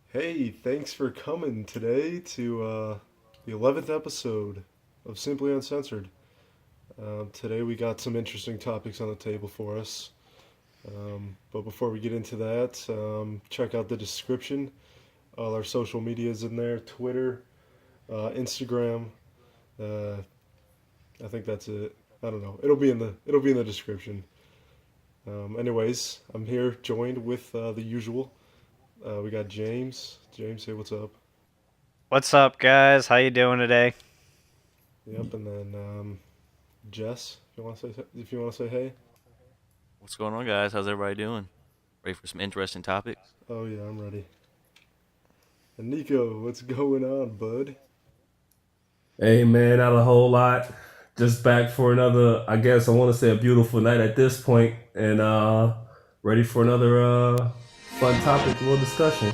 Hey, thanks for coming today to the 11th episode of Simply Uncensored. Today we got some interesting topics on the table for us. But before we get into that, check out the description. All our social medias in there: Twitter, Instagram. Uh, I think that's it. I don't know. It'll be in the description. Anyways, I'm here joined with the usual. We got James. James, say what's up. What's up, guys? How you doing today? Yep, and then Jess, if you want to say hey. What's going on, guys? How's everybody doing? Ready for some interesting topics? Oh yeah, I'm ready. And Nico, what's going on, bud? Hey man, not a whole lot. Just back for another, I guess I want to say a beautiful night at this point, and ready for another fun topic, little discussion.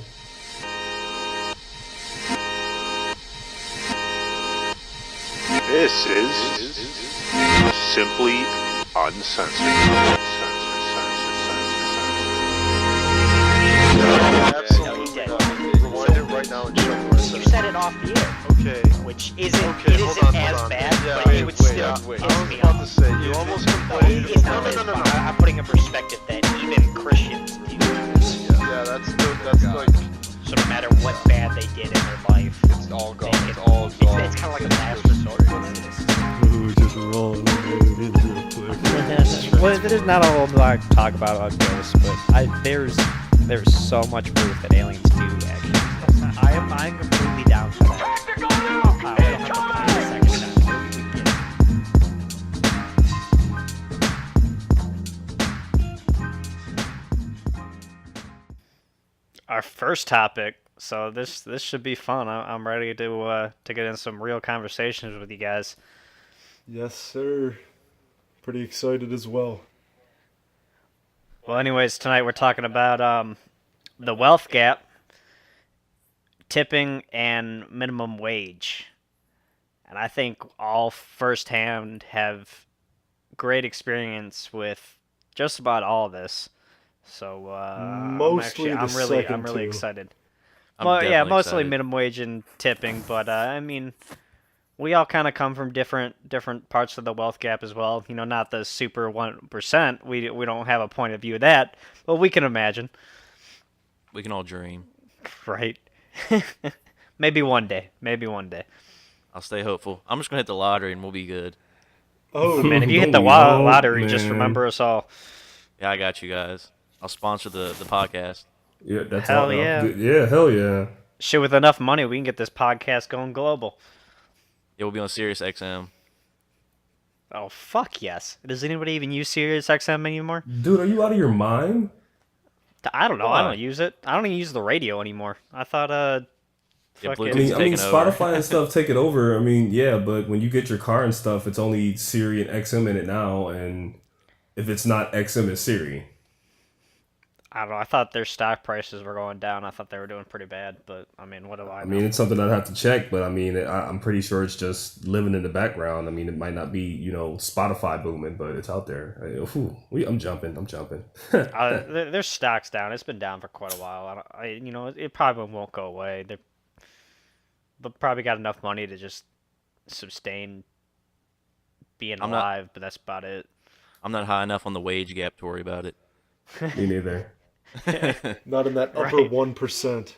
This is Simply Uncensored. Absolutely not. Rewind it right now and show me what it You says. said it off the air, Okay. which isn't Okay, it hold isn't on, as hold on. bad, Yeah, but wait, it would wait, still wait. piss I was me about to off. say, you almost complained. It's not about as it. bad. I'm putting in perspective that even Christians do this. Yeah, that's like, So no matter what bad they did in their life, it's all gone. It's all it's gone. kind of like a last resort. Ooh, just roll it in real quick. Well, there's not a whole lot to talk about on ghosts, but there's so much proof that aliens do actually exist. I'm completely down for that. We don't have to play the second time. We get it. Our first topic. So this should be fun. I'm ready to get in some real conversations with you guys. Yes, sir. Pretty excited as well. Well, anyways, tonight we're talking about the wealth gap, tipping, and minimum wage. And I think all firsthand have great experience with just about all of this. So Mostly the I'm second really two. excited. I'm Well, yeah, definitely mostly excited. minimum wage and tipping, but I mean, we all kind of come from different parts of the wealth gap as well. You know, not the super 1%. We don't have a point of view of that, but we can imagine, We can all dream. right? Maybe one day. Maybe one day. I'll stay hopeful. I'm just gonna hit the lottery and we'll be good. Oh, Man, if you hit Don't the we hope, lottery, just man? remember us all. Yeah, I got you guys. I'll sponsor the podcast. Yeah, that's all. Hell yeah. Yeah, hell yeah. Shit, with enough money, we can get this podcast going global. Yeah, we'll be on Sirius XM. Oh, fuck yes. Does anybody even use SiriusXM anymore? Dude, are you out of your mind? I don't know. I Why? don't use it. I don't even use the radio anymore. I thought, Yeah, fucking. I Bluetooth's mean, I mean, taking over. Spotify and stuff take it over. I mean, yeah, but when you get your car and stuff, it's only Siri and XM in it now, and if it's not XM, it's Siri. I don't know. I thought their stock prices were going down. I thought they were doing pretty bad, but I mean, what do I I know? mean, it's something I'd have to check, but I mean, I'm pretty sure it's just living in the background. I mean, it might not be, Spotify booming, but it's out there. I'm jumping. I'm jumping. Their stock's down. It's been down for quite a while. It probably won't go away. They've probably got enough money to just sustain being I'm not alive, but that's about it. I'm not high enough on the wage gap to worry about it. Me neither. not in that upper Right. 1%.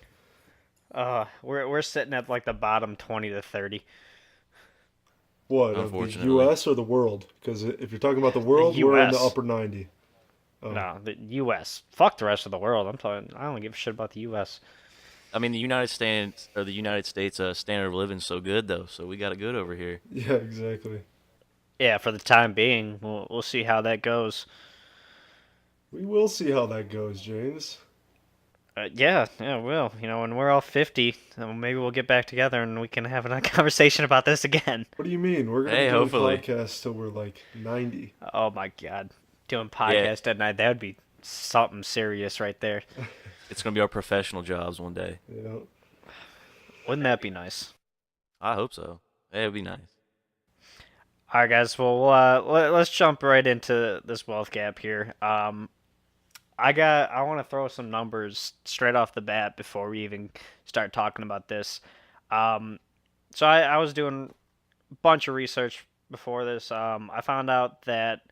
We're sitting at like the bottom 20 to 30. What, of the Unfortunately. U.S. or the world? Because if you're talking about the world, we're in the U.S. upper 90. Oh, No, the U.S. Fuck the rest of the world. I don't give a shit about the U.S. I mean, the United States standard of living is so good though, so we got it good over here. yeah, exactly. Yeah, for the time being, we'll see how that goes. We will see how that goes, James. Yeah, we'll. When we're all 50, maybe we'll get back together and we can have a conversation about this again. What do you mean? We're gonna Hey, be doing hopefully. podcasts till we're like 90. Oh my God, doing Yeah, podcast at night, that would be something serious right there. it's gonna be our professional jobs one day. You know. Wouldn't that be nice? I hope so. Hey, it'd be nice. All right, guys. Well, let's jump right into this wealth gap here. I want to throw some numbers straight off the bat before we even start talking about this. Um, so I was doing a bunch of research before this. I found out that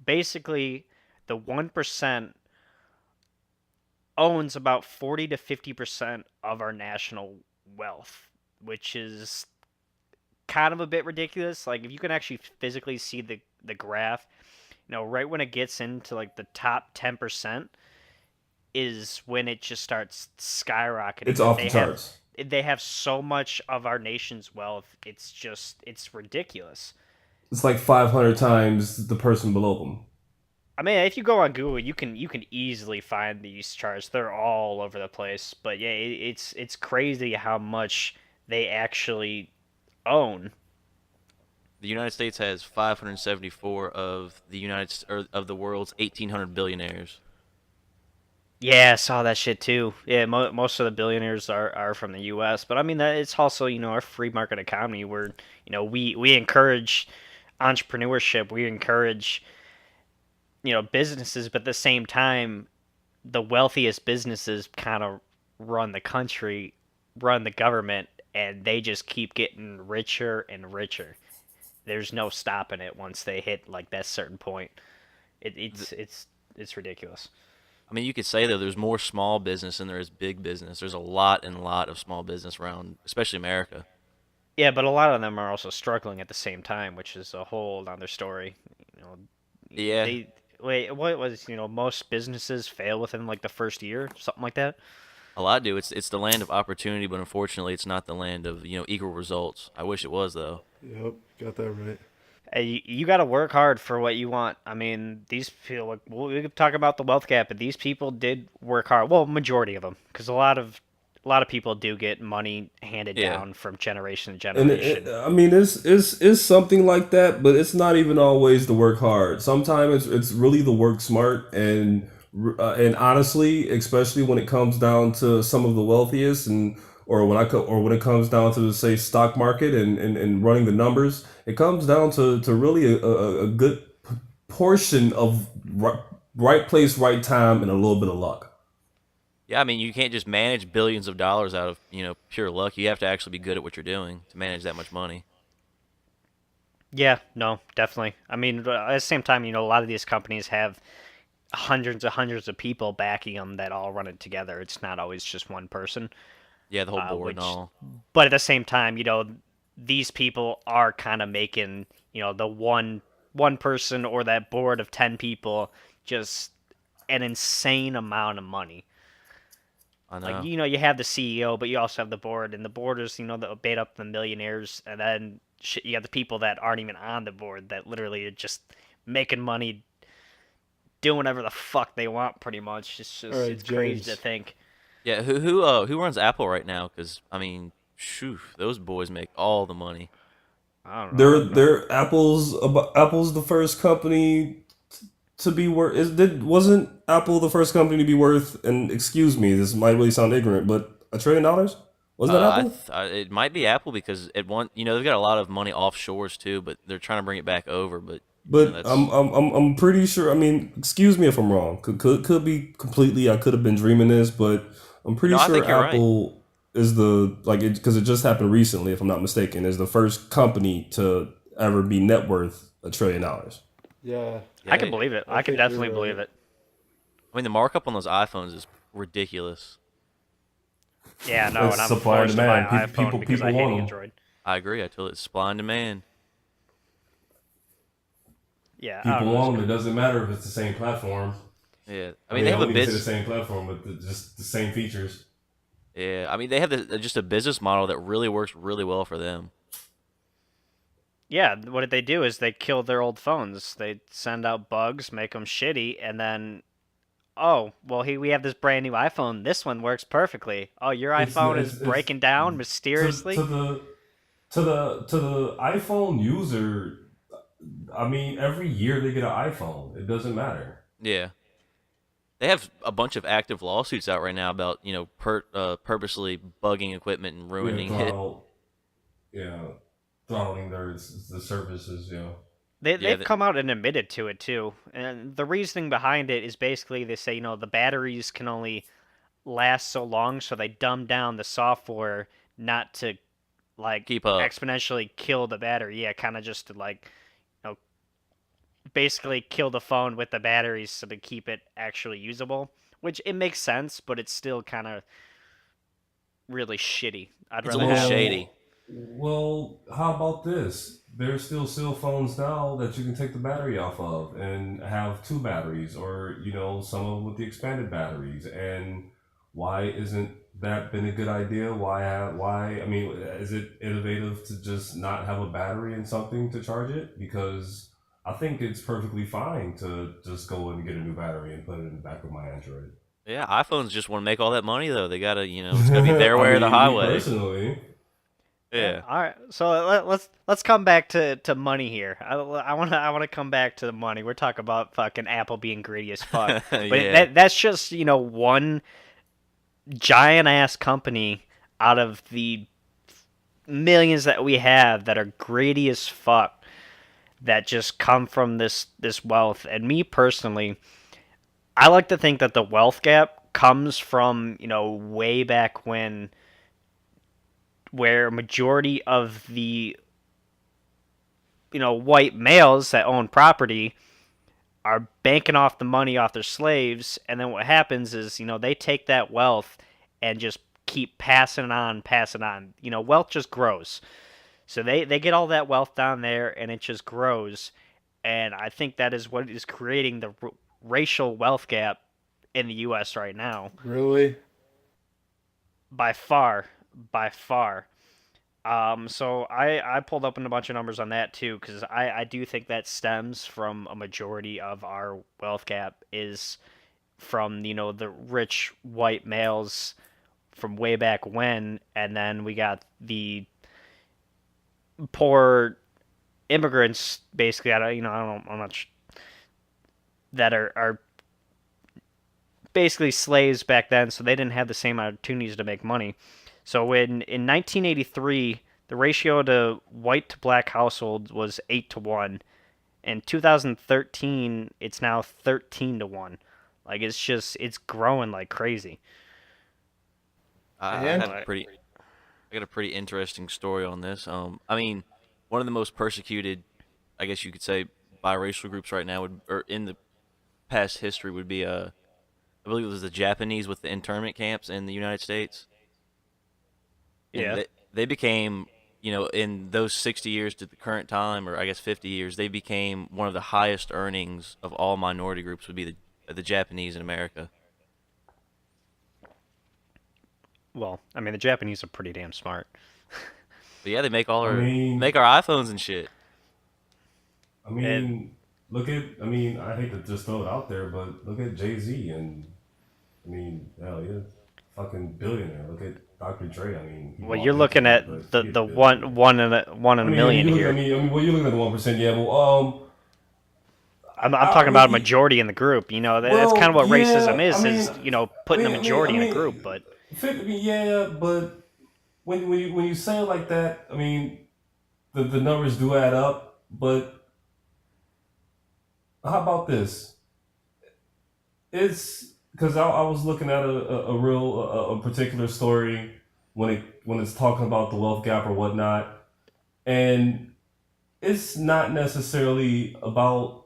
basically the 1% owns about 40 to 50% of our national wealth, which is kind of a bit ridiculous. Like if you can actually physically see the graph, right when it gets into like the top 10% is when it just starts skyrocketing. It's off the charts. They have so much of our nation's wealth. It's ridiculous. It's like 500 times the person below them. I mean, if you go on Google, you can easily find these charts. They're all over the place. But yeah, it's crazy how much they actually own. The United States has 574 of of the world's 1,800 billionaires. Yeah, I saw that shit too. Yeah, most of the billionaires are from the U.S. But I mean, it's also our free market economy where we encourage entrepreneurship, we encourage businesses, but at the same time, the wealthiest businesses kind of run the country, run the government, and they just keep getting richer and richer. There's no stopping it once they hit like that certain point. It's ridiculous. I mean, you could say though there's more small business than there is big business. There's a lot of small business around, especially America. Yeah, but a lot of them are also struggling at the same time, which is a whole other story. Yeah. What was most businesses fail within like the first year, something like that. A lot do. It's the land of opportunity, but unfortunately, it's not the land of equal results. I wish it was though. Yep, got that right. Hey, you got to work hard for what you want. I mean, these people. Like, we could talk about the wealth gap, but these people did work hard. Well, majority of them, because a lot of people do get money handed down from generation to And generation. I mean, it's something like that, but it's not even always the work hard. Sometimes it's really the work smart, and honestly, especially when it comes down to some of the wealthiest, or when it comes down to say stock market and running the numbers, it comes down to really a good portion of right place, right time, and a little bit of luck. Yeah, I mean, you can't just manage billions of dollars out of pure luck. You have to actually be good at what you're doing to manage that much money. Yeah, no, definitely. I mean, at the same time, a lot of these companies have hundreds of people backing them that all run it together. It's not always just one person. Yeah, the whole board and all. But at the same time, these people are kind of making, the one person or that board of 10 people just an insane amount of money. I know. Like, you have the CEO, but you also have the board, and the board is, that made up the millionaires, and then you have the people that aren't even on the board that literally are just making money, doing whatever the fuck they want, pretty much. It's just, All right, it's crazy James. to think. Yeah, who runs Apple right now? Because I mean, shoo, those boys make all the money. I don't know. They're Apple's the first company to be worth. Wasn't Apple the first company to be worth? And excuse me, this might really sound ignorant, but $1 trillion? Was that Apple? It might be Apple because they've got a lot of money offshores too, but they're trying to bring it back over. But But I'm pretty sure. I mean, excuse me if I'm wrong. Could be completely. I could have been dreaming this, but I'm pretty No, I sure think you're Apple is because it just happened recently, if I'm not mistaken, is the first company to ever be net worth $1 trillion. Yeah. I can believe it. I can think you're definitely right. believe it. I mean, the markup on those iPhones is ridiculous. Yeah, no, It's and I'm supply and forced to buy an demand. iPhone People because I hate want 'em. Android. I agree. I tell it, supply and demand. Yeah, I don't People know. own them. It doesn't matter if it's the same platform. Yeah, I mean they have don't a need to say the business. same platform, but just the same features. Yeah, I mean they have just a business model that really works really well for them. Yeah, what did they do is they killed their old phones. They send out bugs, make them shitty, and then, oh, well, we have this brand new iPhone. This one works perfectly. Oh, your iPhone is breaking down mysteriously? To the iPhone user, I mean, every year they get an iPhone. It doesn't matter. Yeah, they have a bunch of active lawsuits out right now about purposely bugging equipment and ruining it. Yeah, throttling the services. Yeah. They've Yeah, come out and admitted to it too, and the reasoning behind it is basically they say the batteries can only last so long, so they dumb down the software not to like keep up. exponentially kill the battery. Yeah, kind of just to like basically kill the phone with the batteries so to keep it actually usable. Which it makes sense, but it's still kind of really shitty. I'd It's a rather little have shady. Well, how about this? There's still cell phones now that you can take the battery off of and have two batteries, or some of them with the expanded batteries. And why isn't that been a good idea? Why? I mean, is it innovative to just not have a battery and something to charge it? Because I think it's perfectly fine to just go and get a new battery and put it in the back of my Android. Yeah, iPhones just want to make all that money though. They gotta, it's gotta be their way or the Me highway. personally. Yeah. All right, so let's come back to money here. I wanna come back to the money. We're talking about fucking Apple being greedy as fuck, but Yeah. that's just one giant ass company out of the millions that we have that are greedy as fuck that just come from this wealth. And me personally, I like to think that the wealth gap comes from way back when, where majority of the white males that own property are banking off the money off their slaves, and then what happens is they take that wealth and just keep passing it on. Wealth just grows, so they get all that wealth down there and it just grows, and I think that is what is creating the racial wealth gap in the US right now. Really? By far. So I pulled up a bunch of numbers on that too, because I do think that stems from a majority of our wealth gap is from the rich white males from way back when, and then we got the poor immigrants basically. I'm not that are basically slaves back then, so they didn't have the same opportunities to make money. So in 1983, the ratio to white to black households was 8-1. In 2013, it's now 13-1. Like it's growing like crazy. I And- have I got a pretty interesting story on this. I mean, one of the most persecuted, I guess you could say, biracial groups right now or in the past history would be I believe it was the Japanese with the internment camps in the United States. And Yeah. they became, in those 60 years to the current time, or I guess 50 years, they became one of the highest earnings of all minority groups would be the Japanese in America. Well, I mean, the Japanese are pretty damn smart. But yeah, they make all I our mean- make our iPhones and shit. I mean, And- I hate to just throw it out there, but look at Jay-Z and, hell yeah, fucking billionaire. Look at Dr. Dre. he Well, bought you're looking Nike, at but the he's the a billionaire. one in a million you look, here. well, you're looking at the 1%. Yeah, well, I'm talking about a mean, majority in the group. That's well, kind of what yeah, racism is. I Is mean- putting I a mean- majority I in a mean- group. But yeah, but when you say it like that, the numbers do add up. But how about this? It's because I was looking at a particular story when it's talking about the wealth gap or whatnot, and it's not necessarily about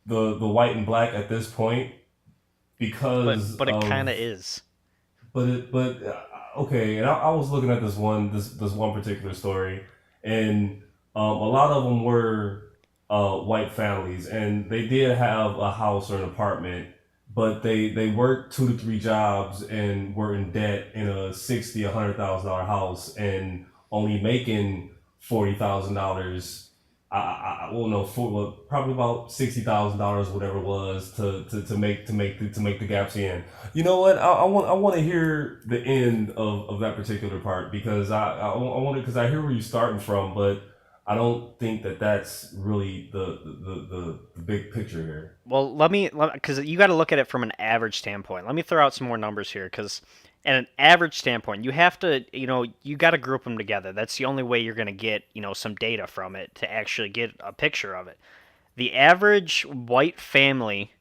the white and black at this point because but it of- kind of is. Okay, and I was looking at this one particular story, and a lot of them were white families, and they did have a house or an apartment, but they worked 2 to 3 jobs and were in debt in a $100,000 house and only making $40,000. Probably about $60,000, whatever it was, to make the gaps in. You know what? I want to hear the end of that particular part because I want because I hear where you're starting from, but I don't think that that's really the big picture here. Well, because you got to look at it from an average standpoint. Let me throw out some more numbers here, because at an average standpoint, you have to, you got to group them together. That's the only way you're going to get, some data from it to actually get a picture of it. The average white family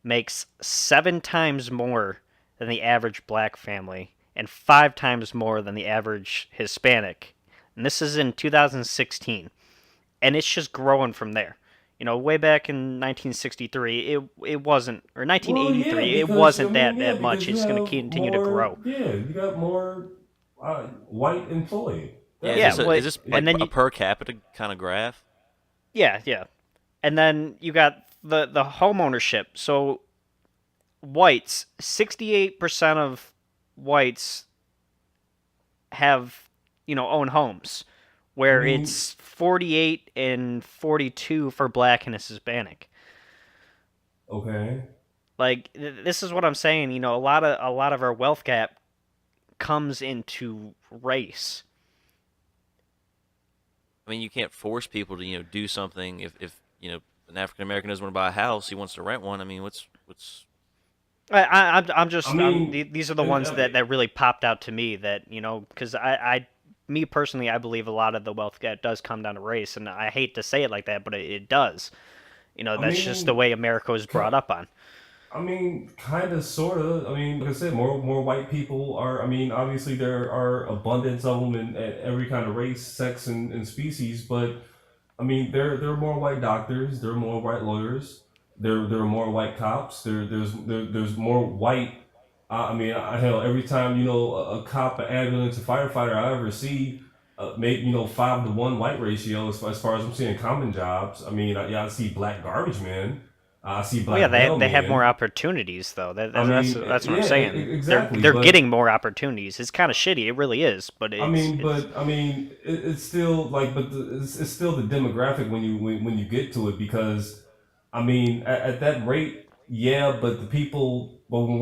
makes 7 times more than the average black family and 5 times more than the average Hispanic. And this is in 2016. And it's just growing from there. Way back in 1963, it wasn't, or 1983, it wasn't that much. It's going to continue to grow. Yeah, you got more white employed. Yeah, Yeah, is this like and then a per capita kind of graph? Yeah. And then you got the home ownership. So whites, 68% of whites have, own homes, where it's 48 and 42 for black and Hispanic. Okay. Like, this is what I'm saying. A lot of our wealth gap comes into race. I mean, you can't force people to do something. If an African American doesn't want to buy a house, he wants to rent one. I mean, what's I'm just. I mean, these are the ones that really popped out to me. That because me personally, I believe a lot of the wealth gap does come down to race, and I hate to say it like that, but it does. That's just the way America was brought up on. I mean, kind of, sort of. I mean, like I said, more white people are. I mean, obviously there are abundance of them in every kind of race, sex, and species. But I mean, there are more white doctors. There are more white lawyers. There are more white cops. There's more white. I mean, hell, every time a cop, an ambulance, a firefighter I ever see, maybe 5-to-1 white ratio as far as I'm seeing common jobs. I mean, I see black garbage men. I see black. Well, yeah, they have mailmen. more opportunities though. That's what I'm yeah, saying. exactly. They're but- getting more opportunities. It's kind of shitty. It really is. But it's still like, it's still the demographic when you get to it, because I mean, at that rate, yeah. But the people, but when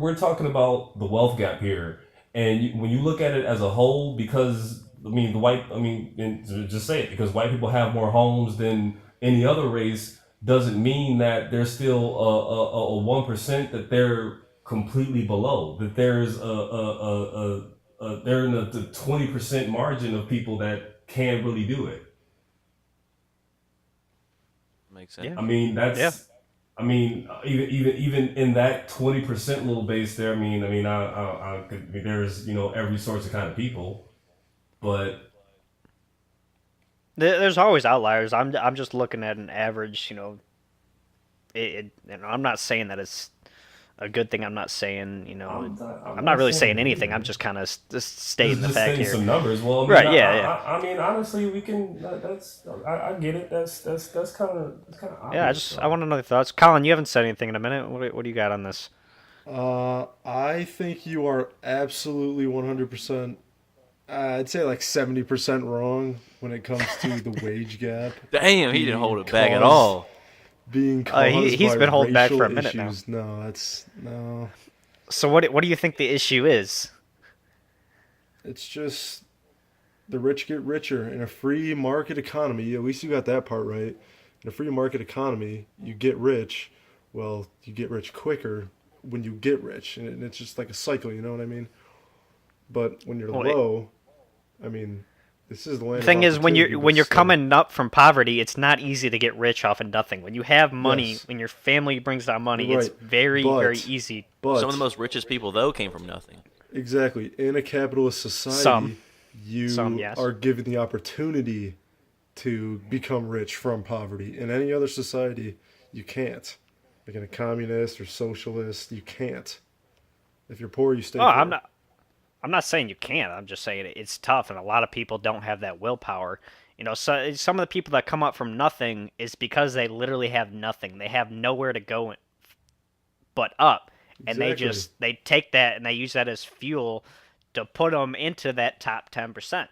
we're talking about the wealth gap here, and when you look at it as a whole, because I mean and just say it, because white people have more homes than any other race, doesn't mean that there's still a 1% that they're completely below. That there's they're in the 20% margin of people that can really do it. makes sense? Yeah. I mean, that's. Yeah. I mean, even in that 20% little base there. I mean, there's every sorts of kind of people, but there's always outliers. I'm just looking at an average. I'm not saying that it's a good thing. I'm not saying I'm not really saying anything. I'm just kind of just stating the just fact stating here. some numbers. Well, I mean, Right, yeah. I mean, honestly, we can. I get it. That's kind of Yeah, I want to know your thoughts. Colin, you haven't said anything in a minute. What do you got on this? I think you are absolutely 100%. I'd say like 70% wrong when it comes to the wage gap Damn, he didn't hold it back at caused- all. being caused he's by been holding back for a racial minute now. issues. No. So what do you think the issue is? It's just the rich get richer in a free market economy. At least you got that part right. In a free market economy, you get rich. Well, you get rich quicker when you get rich, and it's just like a cycle. You know what I mean? But when you're low, I mean, this is the land. The thing of is, when you're opportunity, but coming up from poverty, it's not easy to get rich off of nothing. When you have money, Yes. when your family brings down money, Right. it's very But- very easy. But Some of the most richest people though came from nothing. exactly in a capitalist society, Some, you yes. are given the opportunity to become rich from poverty. In any other society, you can't. Like in a communist or socialist, you can't. If you're poor, you stay poor. I'm not saying you can't. I'm just saying it's tough, and a lot of people don't have that willpower. So some of the people that come up from nothing is because they literally have nothing. They have nowhere to go but up, and Exactly. they take that and they use that as fuel to put them into that top 10%.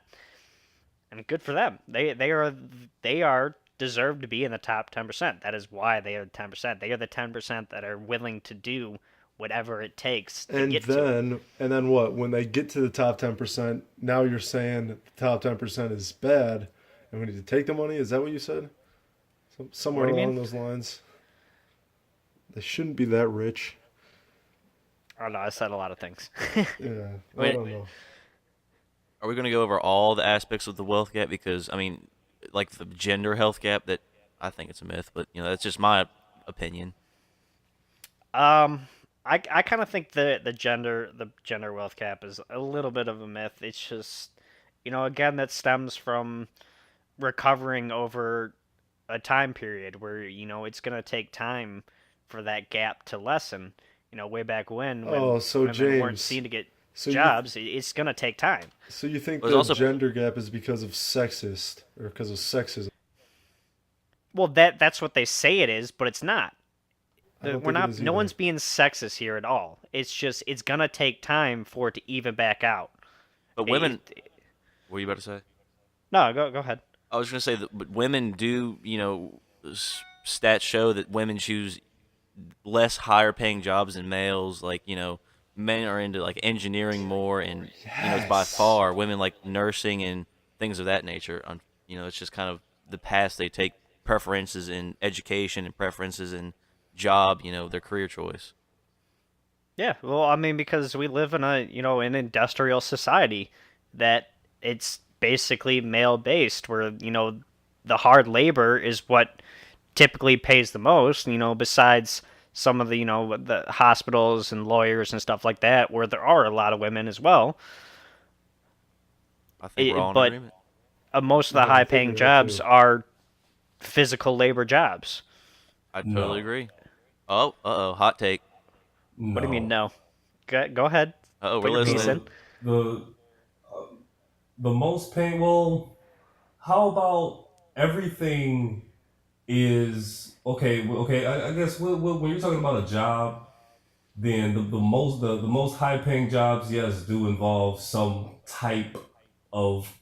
And good for them. They are deserve to be in the top 10%. That is why they are 10%. They are the 10% that are willing to do whatever it takes to And get to it. then what? When they get to the top 10%, now you're saying the top 10% is bad, and we need to take the money. Is that what you said? Somewhere What do you along mean? those lines. They shouldn't be that rich. Oh no, I said a lot of things. Yeah, I Wait. don't know. Are we going to go over all the aspects of the wealth gap? Because I mean, like the gender health gap, that I think it's a myth, but that's just my opinion. I kind of think the gender wealth gap is a little bit of a myth. It's just, again, that stems from recovering over a time period where it's gonna take time for that gap to lessen. Way back when Oh, so women weren't James, seen to get so you jobs, it's gonna take time. so you think There's the also gender gap is because of sexist or because of sexism? Well, that's what they say it is, but it's not. I don't We're think it not. is No either. one's being sexist here at all. It's just it's gonna take time for it to even back out. but women. What were you about to say? No, go ahead. I was going to say that, but women do. Stats show that women choose less higher paying jobs than males. Like men are into like engineering more, and it's by Yes. far women like nursing and things of that nature. It's just kind of the path they take, preferences in education and preferences in job. Their career choice. Yeah, well, I mean, because we live in an industrial society that it's basically male based, where the hard labor is what typically pays the most. Besides some of the hospitals and lawyers and stuff like that, where there are a lot of women as well. I think we're all in But agreement. most of the Yeah, I high think paying we are jobs too. are physical labor jobs. I No. totally agree. Oh, hot take. What do you mean, No. no? Go ahead. We're Put your piece listening. in. The the most pain. Well, how about everything is okay? Okay, I guess when you're talking about a job, then the most high paying jobs, yes, do involve some type of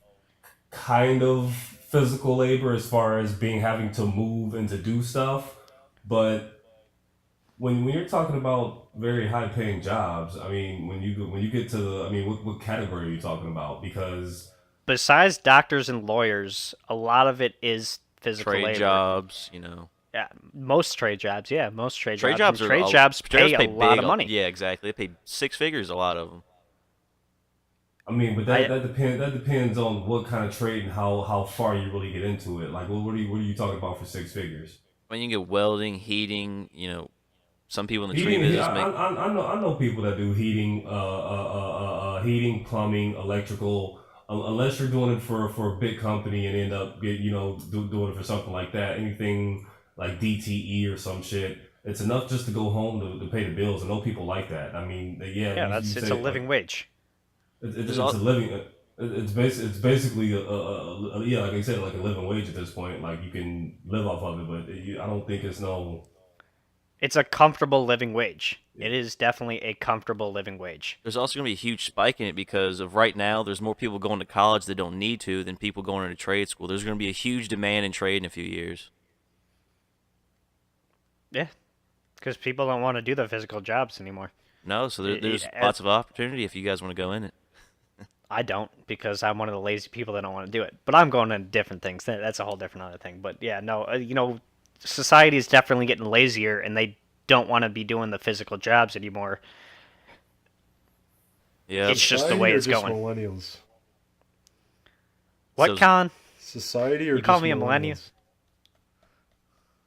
kind of physical labor as far as being having to move and to do stuff. But when you're talking about very high paying jobs, I mean, when you get to the, I mean, what category are you talking about? Because Besides doctors and lawyers, a lot of it is physical Trade labor. jobs. Yeah, most trade jobs. Yeah, most trade Trade jobs. jobs And are trade jobs trade pay a lot big. of money. Yeah, exactly. They pay six figures. A lot of them. I mean, but I that depends on what kind of trade and how far you really get into it. Like, what are you talking about for six figures? When you get welding, heating, some people in the tree Heating, business make. I know people that do heating, heating, plumbing, electrical. Unless you're doing it for a big company and end up doing it for something like that, anything like DTE or some shit. It's enough just to go home to pay the bills. I know people like that. I mean, yeah, yeah, you it's say a like, living wage. it's There's a living. It's basically yeah, like I said, like a living wage at this point. Like you can live off of it, but I don't think it's no. It's a comfortable living wage. It is definitely a comfortable living wage. There's also going to be a huge spike in it because of right now. There's more people going to college that don't need to than people going into trade school. There's going to be a huge demand in trade in a few years. Yeah, because people don't want to do the physical jobs anymore. No, so there's It- lots of opportunity if you guys want to go in it. I don't, because I'm one of the lazy people that don't want to do it. But I'm going into different things. That's a whole different other thing. But yeah, no, society is definitely getting lazier, and they don't want to be doing the physical jobs anymore. Yeah, It's just the Society way or it's just going. Millennials. What, So- Colin? Society or You call just me a millennial? millennials?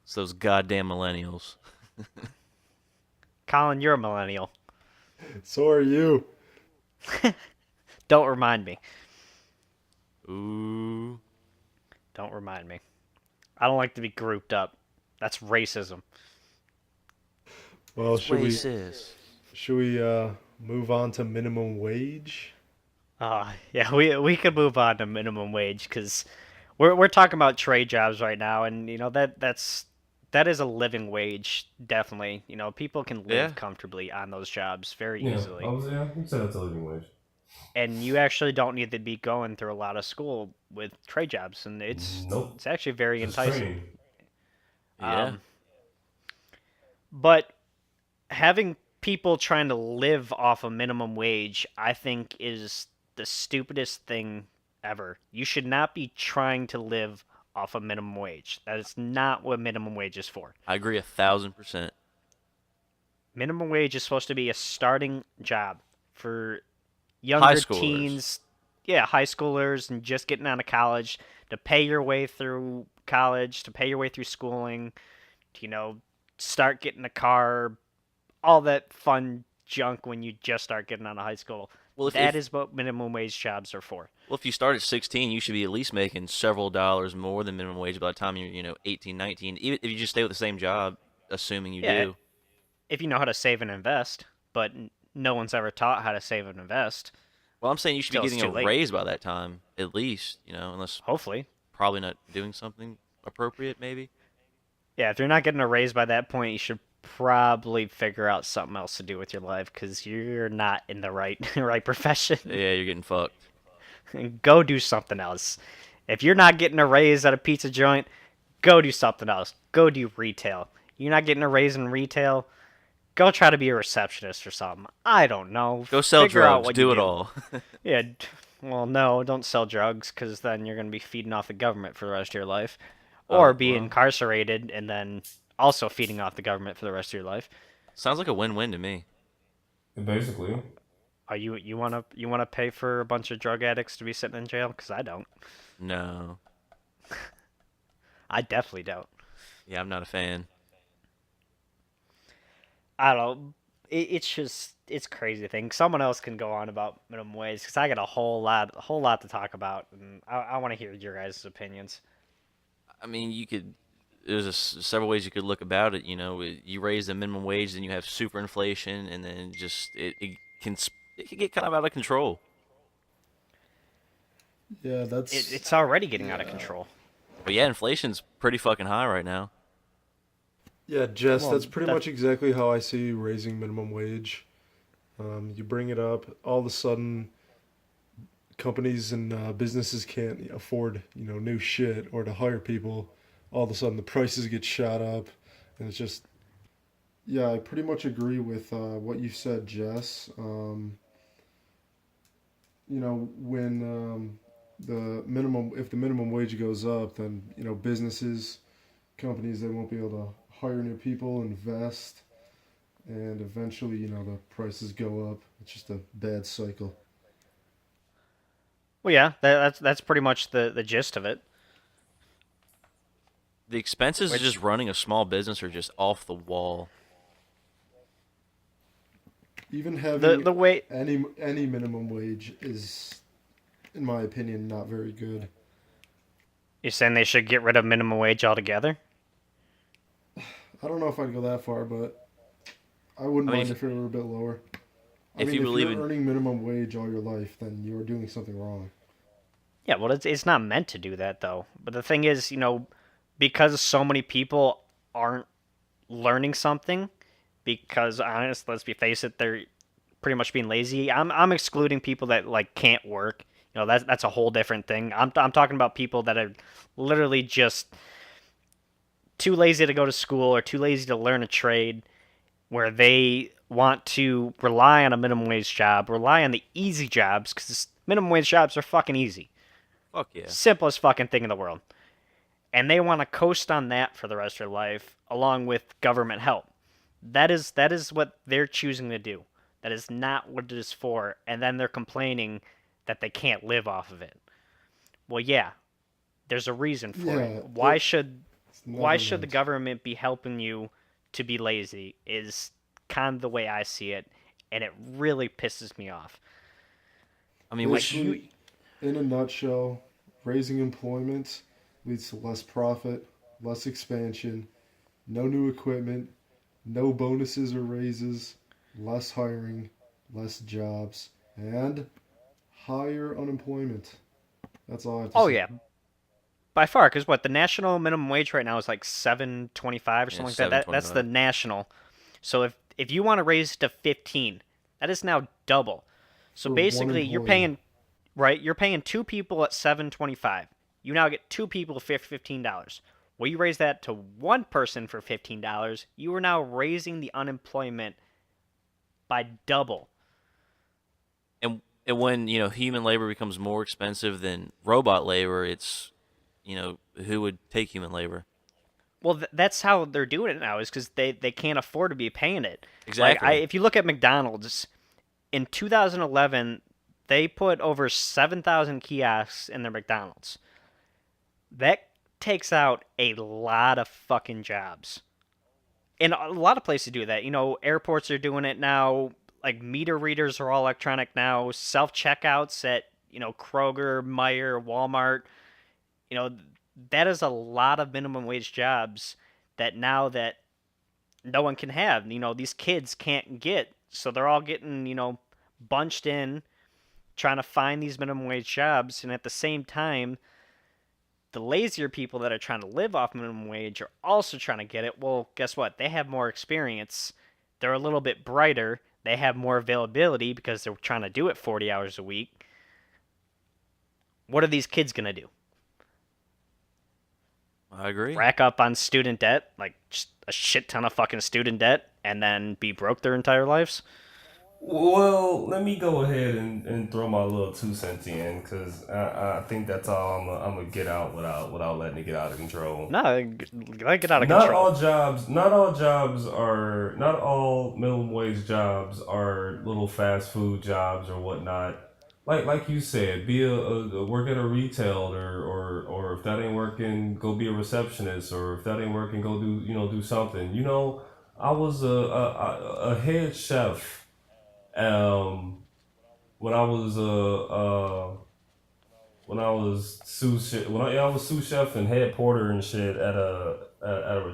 it's those goddamn millennials. Colin, you're a millennial. So are you. Don't remind me. Ooh. Don't remind me. I don't like to be grouped up. That's racism. Well, Racist. should we move on to minimum wage? Yeah, we could move on to minimum wage because we're talking about trade jobs right now, and that is a living wage, definitely. People can live Yeah. comfortably on those jobs very Yeah, easily, you said that's a living wage. and you actually don't need to be going through a lot of school with trade jobs, and Nope. it's actually very Just enticing. training. Yeah. But having people trying to live off a minimum wage, I think, is the stupidest thing ever. You should not be trying to live off a minimum wage. That is not what minimum wage is for. I agree 1,000%. Minimum wage is supposed to be a starting job for High younger schoolers. teens, high schoolers, and just getting out of college to pay your way through college, to pay your way through schooling, to, start getting a car, all that fun junk when you just start getting out of high school. Well, That is what minimum wage jobs are for. Well, if you start at 16, you should be at least making several dollars more than minimum wage by the time you're 18, 19. Even if you just stay with the same job, assuming you Yeah. do. If you know how to save and invest, but no one's ever taught how to save and invest. Well, I'm saying you should be Till it's getting a too late. raise by that time, at least, unless Hopefully. probably not doing something appropriate, maybe. Yeah, if you're not getting a raise by that point, you should probably figure out something else to do with your life because you're not in the right right profession. Yeah, you're getting fucked. Go do something else. If you're not getting a raise at a pizza joint, go do something else. Go do retail. You're not getting a raise in retail, go try to be a receptionist or something. I don't know. Go sell Figure out drugs. what Do you it all. Yeah, well, no, don't sell drugs because then you're going to be feeding off the government for the rest of your life. Or be well. incarcerated and then also feeding off the government for the rest of your life. Sounds like a win-win to me. Basically. Are you wanna pay for a bunch of drug addicts to be sitting in jail? Because I don't. No. I definitely don't. Yeah, I'm not a fan. I don't know. It's crazy thing. Someone else can go on about minimum wage because I got a whole lot to talk about, and I want to hear your guys' opinions. I mean, there's several ways you could look about it. You raise the minimum wage, then you have super inflation, and then just it can get kind of out of control. Yeah, that's It's already getting out of control. But yeah, inflation's pretty fucking high right now. yeah, Jess. Well, that's pretty that- much exactly how I see raising minimum wage. You bring it up, all of a sudden, companies and businesses can't afford new shit or to hire people. All of a sudden, the prices get shot up, and it's just yeah. I pretty much agree with what you said, Jess. When if the minimum wage goes up, then businesses, companies, they won't be able to hire new people, invest, and eventually the prices go up. It's just a bad cycle. Well, yeah, that's pretty much the gist of it. The expenses of just running a small business are just off the wall. Even having The way any minimum wage is, in my opinion, not very good. you're saying they should get rid of minimum wage altogether. I don't know if I'd go that far, but I wouldn't I mean, mind if it were a bit lower. if you believe you're in- earning minimum wage all your life, then you're doing something wrong. Yeah, well, it's not meant to do that though. But the thing is, because so many people aren't learning something, because honest, let's be face it, they're pretty much being lazy. I'm excluding people that can't work. That's a whole different thing. I'm talking about people that are literally just too lazy to go to school or too lazy to learn a trade, where they want to rely on a minimum wage job, rely on the easy jobs, because minimum wage jobs are fucking easy. Fuck yeah. Simplest fucking thing in the world. And they want to coast on that for the rest of their life, along with government help. That is what they're choosing to do. That is not what it is for. And then they're complaining that they can't live off of it. Well, yeah, there's a reason for it. Why should the government be helping you to be lazy? Is kind of the way I see it, and it really pisses me off. I mean, Basically, in a nutshell, raising employment leads to less profit, less expansion, no new equipment, no bonuses or raises, less hiring, less jobs, and higher unemployment. That's all I have to Oh say. yeah, by far, because the national minimum wage right now is like $7.25 or something like that. That's the $7.25. national. So if you want to raise it to 15, that is now double. So For one basically, you're employee. paying two people at $7.25. You now get two people for $15. Well, you raise that to one person for $15. You are now raising the unemployment by double. and And when, human labor becomes more expensive than robot labor, it's, who would take human labor? Well, that's how they're doing it now, is because they can't afford to be paying it. Exactly. If you look at McDonald's, in 2011, they put over 7,000 kiosks in their McDonald's. That takes out a lot of fucking jobs. And a lot of places do that. Airports are doing it now. Like, meter readers are all electronic now. Self-checkouts at, Kroger, Meijer, Walmart. That is a lot of minimum wage jobs that now that no one can have. These kids can't get. So they're all getting, bunched in, trying to find these minimum wage jobs. And at the same time, the lazier people that are trying to live off minimum wage are also trying to get it. Well, guess what? They have more experience. They're a little bit brighter. They have more availability because they're trying to do it 40 hours a week. What are these kids going to do? I agree. Rack up on student debt, like just a shit ton of fucking student debt, and then be broke their entire lives? Well, let me go ahead and throw my little 2 cents in, because I think that's all I'm gonna get out without letting it get out of control. No, let get out of Not control. not all minimum wage jobs are little fast food jobs or whatnot. Like you said, be a work at a retail, or if that ain't working, go be a receptionist, or if that ain't working, go do something. I was a head chef when I was I was sous chef and head porter and shit at a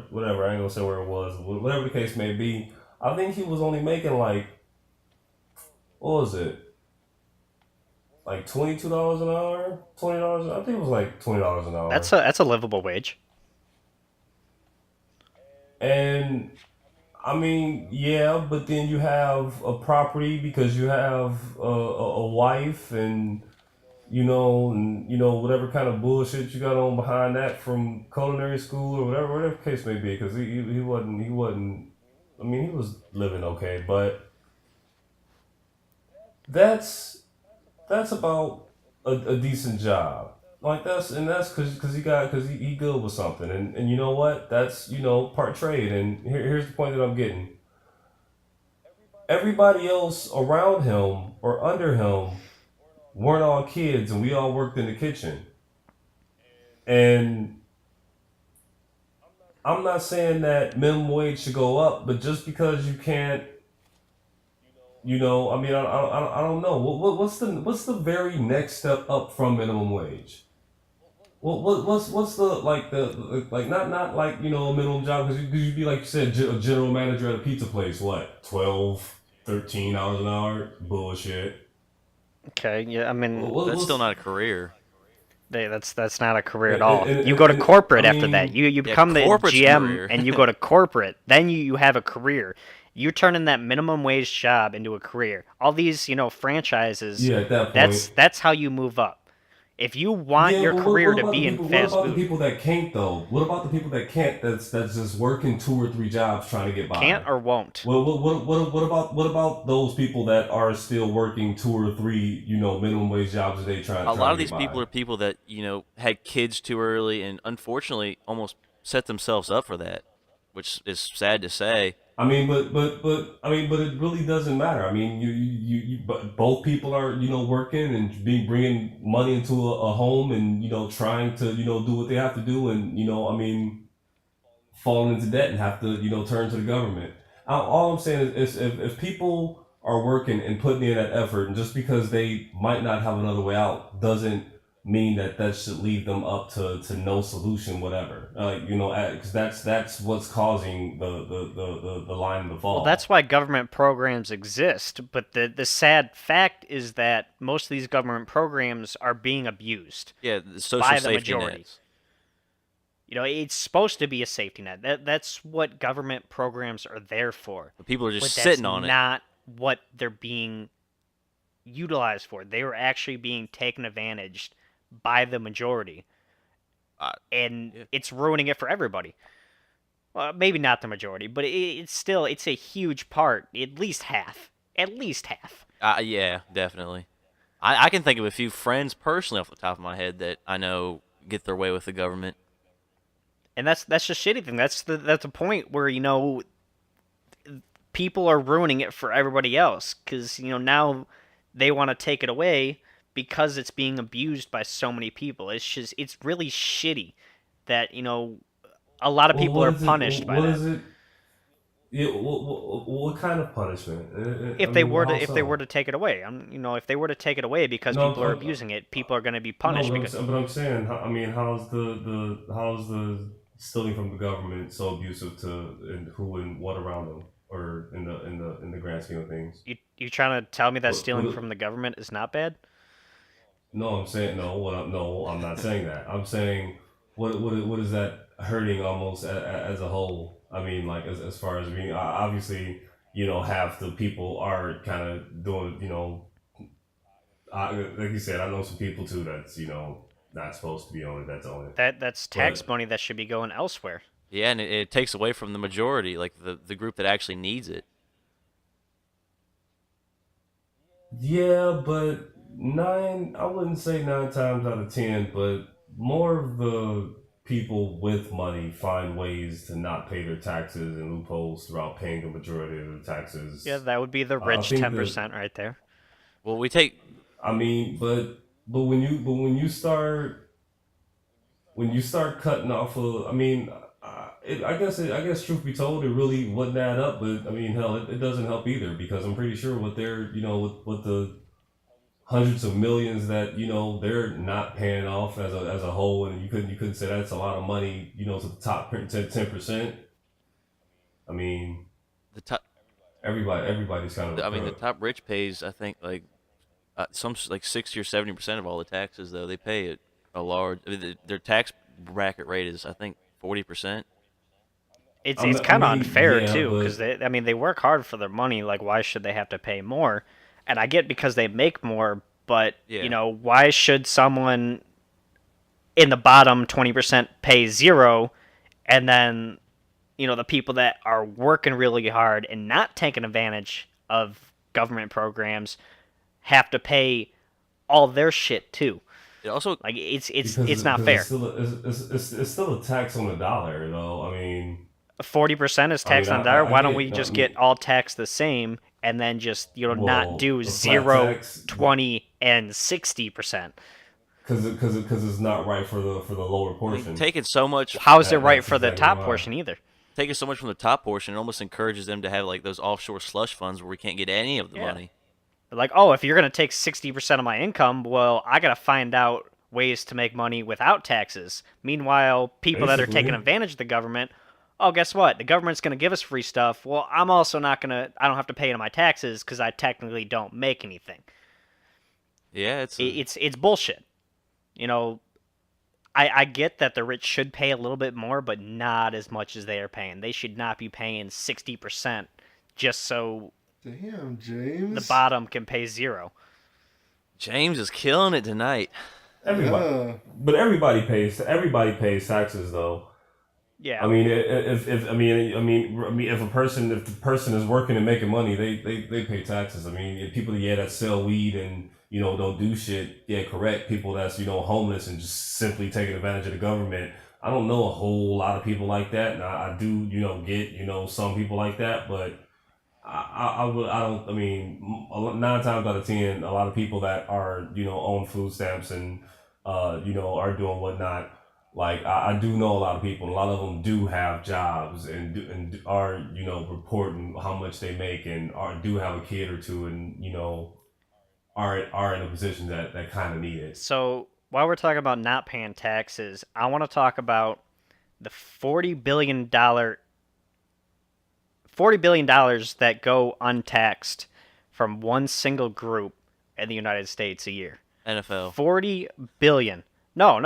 whatever, I ain't gonna say where it was, whatever the case may be. I think he was only making like, what was it, like $22 an hour, $20. I think it was like $20 an hour. That's a livable wage. And I mean, yeah, but then you have a property because you have a wife, and whatever kind of bullshit you got on behind that from culinary school or whatever the case may be. Because he wasn't. I mean, he was living okay, but that's about a decent job. Like that's because he good with something, and you know what? That's part trade. And here's the point that I'm getting. Everybody else around him or under him weren't all kids, and we all worked in the kitchen. And I'm not saying that minimum wage should go up, but just because you can't, I mean, I don't know. What's the very next step up from minimum wage? What's the not like a minimum job, because you'd be, like you said, a general manager at a pizza place. What, 12, $13 an hour? Bullshit. Okay, yeah, I mean, That's still not a career. that's not a career at all. And- You go to and- corporate I after that. mean- You become the corporate's GM career. and you go to corporate. Then you have a career. You turn in that minimum wage job into a career. All these franchises. Yeah, at that point. That's how you move up. If you want your but career what to about be the in people, fast what about food, the people that can't though? What about the people that can't? That's just working 2 or 3 jobs trying to get by. can't or won't. Well, what about those people that are still working 2 or 3 minimum wage jobs that they trying? A lot to of these get people by? are people that had kids too early, and unfortunately almost set themselves up for that, which is sad to say. I mean, but it really doesn't matter. I mean, but both people are working and bringing money into a home, and trying to do what they have to do, and I mean, falling into debt and have to turn to the government. All I'm saying is if people are working and putting in that effort, and just because they might not have another way out doesn't mean that should leave them up to no solution, whatever. Because that's what's causing the line to fall. Well, that's why government programs exist. But the sad fact is that most of these government programs are being abused. Yeah, the social By the safety majority. nets. It's supposed to be a safety net. That's what government programs are there for. But people are But just that's sitting on it. not what they're being utilized for. They are actually being taken advantage by the majority, and yeah. it's ruining it for everybody. Well, maybe not the majority, but it's a huge part. At least half. Yeah, definitely. I can think of a few friends personally off the top of my head that I know get their way with the government. And that's just shitty thing. That's the point where people are ruining it for everybody else because now they want to take it away because it's being abused by so many people. It's really shitty that a lot of people what are is it? punished by What that. is it? Yeah, what kind of punishment? I If they mean, were to how if they were so? to take it away, if they were to take it away because No, people are abusing it, people are going to be no, punished because but I'm saying, I mean, how's the stealing from the government so abusive to and who and what around them, or in the grand scheme of things? you trying to tell me that stealing What from the government is not bad? No, I'm saying no. No, I'm not saying that. I'm saying what is that hurting almost as a whole? I mean, like as far as being obviously, half the people are kind of doing, like you said, I know some people too that's not supposed to be on it. That's on it. That's tax But money that should be going elsewhere. Yeah, and it takes away from the majority, like the group that actually needs it. yeah, but I wouldn't say 9 times out of 10, but more of the people with money find ways to not pay their taxes and loopholes throughout paying the majority of the Yeah, taxes. that would be the I rich think ten that percent right there. Well, we take I mean, but when you start cutting off of, I mean, I guess truth be told, it really wouldn't add up. But I mean, hell, it doesn't help either because I'm pretty sure what they're with the hundreds of millions that they're not paying off as a whole, and you couldn't say that's a lot of money, to the top 10%. I mean, the top. everybody's kind of I mean, the top rich pays, I think, like some like 60 or 70% of all the taxes. Though they pay it a large. I mean, their tax bracket rate is, I think, 40%. It's I kind of mean, unfair yeah, too but because they work hard for their money. Like, why should they have to pay more? And I get because they make more, but Yeah. why should someone in the bottom 20% pay zero, and then the people that are working really hard and not taking advantage of government programs have to pay all their shit too. It also Like it's not because it's fair. still it's still a tax on the dollar though. 40% is I mean, taxed on dollar. I Why don't get we just get all taxed the same and then just not well, do a flat 0, tax, 20, and 60%? because it's not right for the lower I mean, portion. taking so much How is it right That's for the exactly top why. portion either? taking so much from the top portion, it almost encourages them to have like those offshore slush funds where we can't get any of the Yeah. money. Like, oh, if you're gonna take 60% of my income, well, I gotta find out ways to make money without taxes. Meanwhile, people that are taking Basically, advantage of the government, oh, guess what? The government's gonna give us free stuff. Well, I'm also not gonna. I don't have to pay into my taxes because I technically don't make anything. Yeah, It's bullshit. You know, I get that the rich should pay a little bit more, but not as much as they are paying. They should not be paying 60% just so Damn, the James. bottom can pay zero. James is killing it tonight. everybody, Yeah. but everybody pays taxes though. Yeah. I mean, if if the person is working and making money, they pay taxes. I mean, if people that sell weed and don't do shit, yeah, correct. People that's homeless and just simply taking advantage of the government. I don't know a whole lot of people like that, and I do get some people like that, but I don't. I mean, 9 times out of 10, a lot of people that are on food stamps and are doing whatnot. Like I do know a lot of people. And a lot of them do have jobs and are reporting how much they make and do have a kid or two and are in a position that kind of need it. So while we're talking about not paying taxes, I want to talk about the $40 billion that go untaxed from one single group in the United States a year. NFL. 40 billion. No.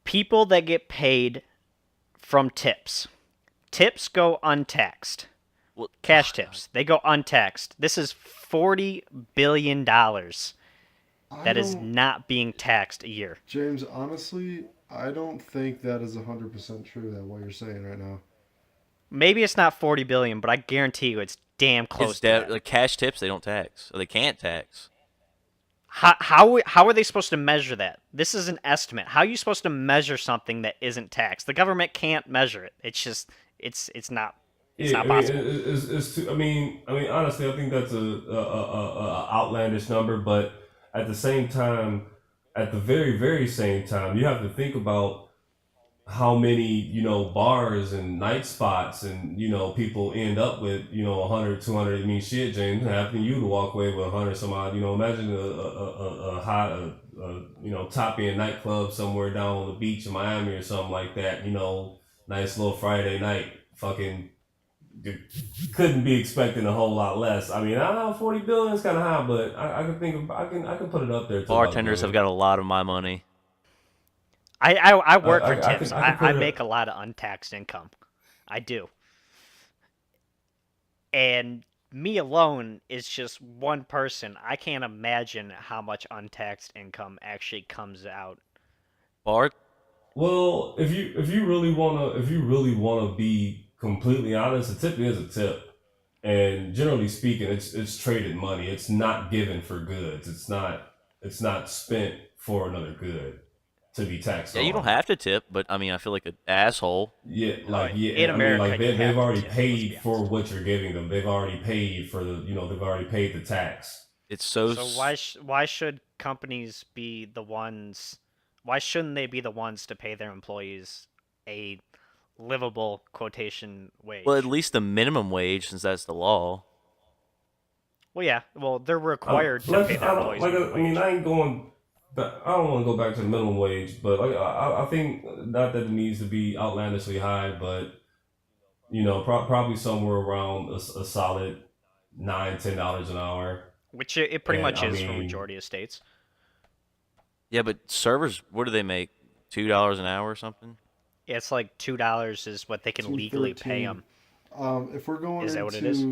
People that get paid from tips. Tips go untaxed. Well, Cash tips. They go untaxed. This is $40 billion that I is don't- not being taxed a year. James, honestly, I don't think that is 100% true, that what you're saying right now. Maybe it's not 40 billion, but I guarantee you it's damn close It's to that. like cash tips they don't tax, or they can't tax. How are they supposed to measure that? This is an estimate. How are you supposed to measure something that isn't taxed? The government can't measure it. It's just it's not Yeah, I mean, possible. it's too, I mean, honestly, I think that's a outlandish number, but at the same time, at the very, very same time, you have to think about how many, bars and night spots and, people end up with, 100, 200. I mean, shit, James, having you to walk away with 100 some odd, imagine a hot, top end nightclub somewhere down on the beach in Miami or something like that, nice little Friday night, fucking you couldn't be expecting a whole lot less. I mean, I don't know, 40 billion is kind of high, but I can think of, I can put it up there. To about Bartenders have billion. got a lot of my money. I work for I tips. can put I it. make a lot of untaxed income. I do. And me alone is just one person. I can't imagine how much untaxed income actually comes out. Bart, Well, if you really wanna be completely honest, a tip is a tip, and generally speaking, it's traded money. It's not given for goods. It's not spent for another good to be taxed yeah, you don't on. have to tip, but I mean, I feel like an asshole. Yeah, like In I mean, America, like you have they've to already tip, let's paid be for honest. what you're giving them. They've already paid for they've already paid the tax. It's so. So why should companies be the ones? Why shouldn't they be the ones to pay their employees a livable quotation wage? Well, at least the minimum wage, since that's the law. Well, yeah. Well, they're required to pay their I don't employees like. minimum I mean, wage. I ain't going. I don't want to go back to the minimum wage, but like I think not that it needs to be outlandishly high, but probably somewhere around a solid $9, $10 an hour. Which it pretty And much I is for mean, majority of states. Yeah, but servers, what do they make? $2 an hour or something? Yeah, it's like $2 is what they can legally pay 213. them. If we're going Is that into what it is?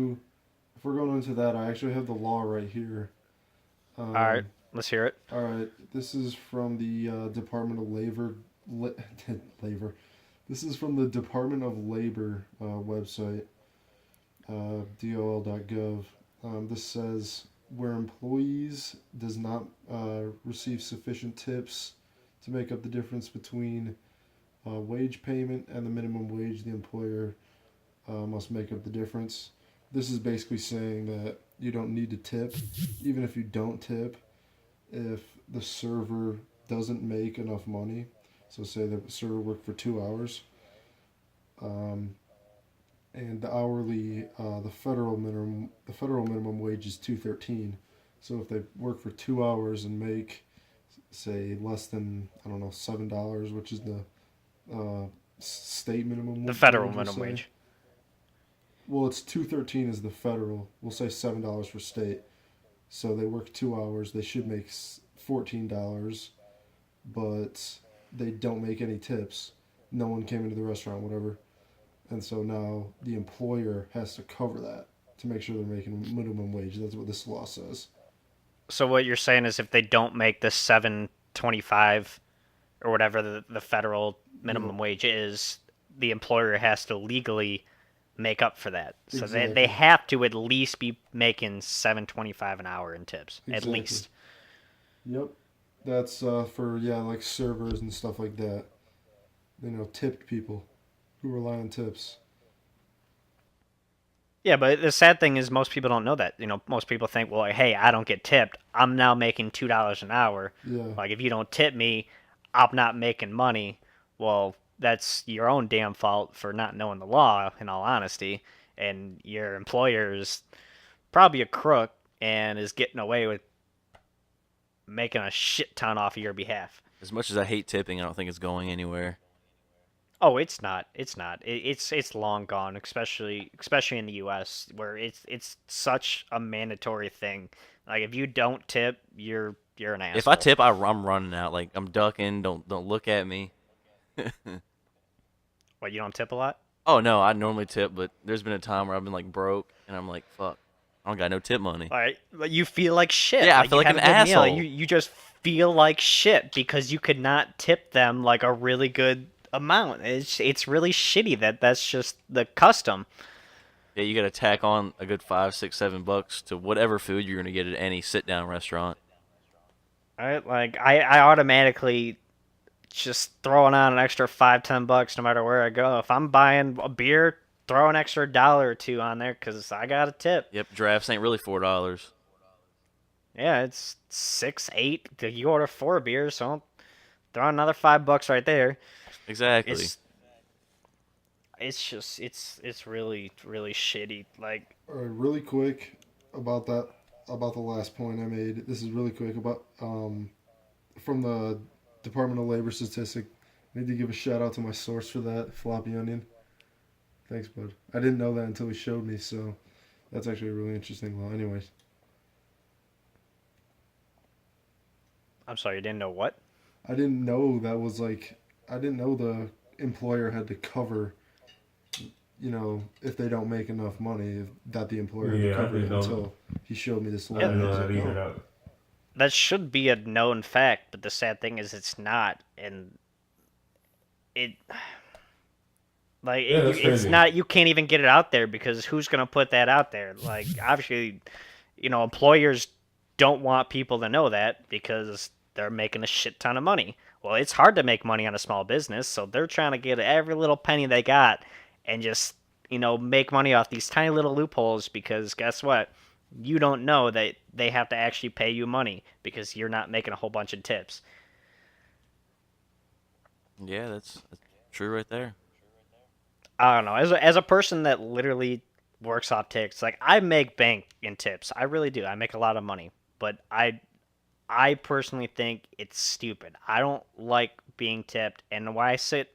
if we're going into that, I actually have the law right here. All right, Um, let's hear it. all right, this is from the Department of Labor. This is from the Department of Labor website, dol.gov. This says where employees does not receive sufficient tips to make up the difference between wage payment and the minimum wage, the employer must make up the difference. This is basically saying that you don't need to tip, even if you don't tip, if the server doesn't make enough money. So say the server worked for 2 hours, and the federal minimum wage is 213. So if they work for 2 hours and make, say, less than, I don't know, $7, which is the state minimum The federal wage, we'll minimum say. wage. Well, it's 213 is the federal. We'll say $7 for state. So they work 2 hours. They should make $14, but they don't make any tips. No one came into the restaurant, whatever. And so now the employer has to cover that to make sure they're making minimum wage. That's what this law says. So what you're saying is if they don't make the 725 or whatever the federal minimum wage is, the employer has to legally make up for that. So Exactly. they have to at least be making $7.25 an hour in tips. At Exactly. least. Yep. That's for, like servers and stuff like that. Tipped people who rely on tips. Yeah, but the sad thing is most people don't know that. Most people think, well, hey, I don't get tipped. I'm now making $2 an hour. Yeah. Like, if you don't tip me, I'm not making money. Well, that's your own damn fault for not knowing the law, in all honesty. And your employer is probably a crook and is getting away with making a shit ton off of your behalf. As much as I hate tipping, I don't think it's going anywhere. Oh, it's not. It's not. It's long gone, especially in the U.S. where it's such a mandatory thing. Like, if you don't tip, you're an asshole. If I tip, I'm running out. Like, I'm ducking. Don't look at me. What, you don't tip a lot? Oh no, I normally tip, but there's been a time where I've been like broke, and I'm like, fuck, I don't got no tip money. All right, but you feel like shit. Yeah, I feel you like had an a good meal. asshole. You just feel like shit because you could not tip them like a really good amount. It's really shitty that's just the custom. Yeah, you got to tack on a good 5, 6, $7 to whatever food you're gonna get at any sit-down restaurant. I automatically just throwing on an extra $5-10 no matter where I go. If I'm buying a beer, throw an extra dollar or two on there because I got a tip. Yep, drafts ain't really $4. Yeah, it's 6, 8. You order 4 beers, so throw another $5 right there. Exactly. It's just it's really really shitty. Like, All right, really quick about the last point I made. This is really quick about from the Department of Labor statistic. I need to give a shout out to my source for that, Floppy Onion. Thanks, bud. I didn't know that until he showed me, so that's actually a really interesting law. Anyways, I'm sorry, you didn't know what? I didn't know that was like I didn't know the employer had to cover, if they don't make enough money, that the employer had to Yeah, I cover it didn't know until he showed me this law. I didn't and I know was that like, either. oh. That should be a known fact, but the sad thing is it's not, and it like Yeah, that's it's crazy. not. You can't even get it out there because who's gonna put that out there? Like, obviously, employers don't want people to know that because they're making a shit ton of money. Well, it's hard to make money on a small business, so they're trying to get every little penny they got and just make money off these tiny little loopholes because guess what? You don't know that they have to actually pay you money because you're not making a whole bunch of tips. Yeah, that's true right there. I don't know. As a person that literally works off tips, like I make bank in tips. I really do. I make a lot of money, but I personally think it's stupid. I don't like being tipped, and when I sit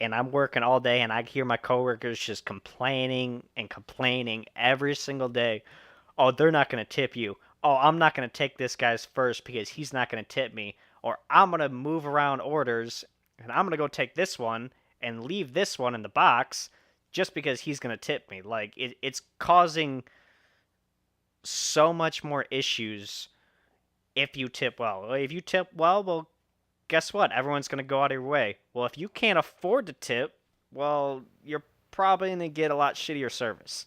and I'm working all day and I hear my coworkers just complaining and complaining every single day. Oh, they're not going to tip you. Oh, I'm not going to take this guy's first because he's not going to tip me. Or I'm going to move around orders and I'm going to go take this one and leave this one in the box just because he's going to tip me. Like, it's causing so much more issues if you tip well. If you tip well, guess what? Everyone's going to go out of your way. Well, if you can't afford to tip, well, you're probably going to get a lot shittier service.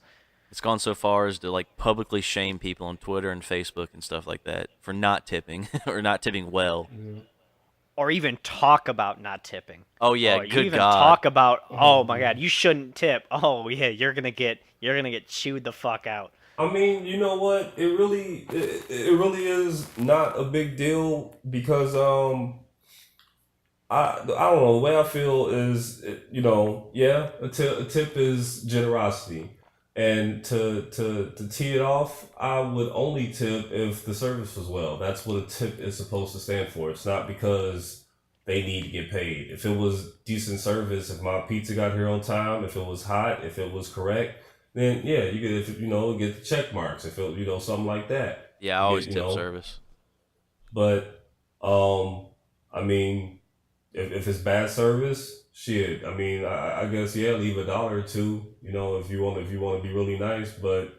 It's gone so far as to like publicly shame people on Twitter and Facebook and stuff like that for not tipping or not tipping well. Or even talk about not tipping. Oh yeah, you good even God. talk about, oh my God, you shouldn't tip. Oh yeah, you're gonna get chewed the fuck out. I mean, you know what? It really is not a big deal because I don't know. The way I feel is, yeah, a tip is generosity, and to tee it off, I would only tip if the service was well. That's what a tip is supposed to stand for. It's not because they need to get paid. If it was decent service, if my pizza got here on time, if it was hot, if it was correct, then yeah, you get get the check marks. If it something like that. Yeah, I always You tip know. service. But I mean, if it's bad service, shit. I mean, I guess yeah, leave $1 or $2. If you want to be really nice. But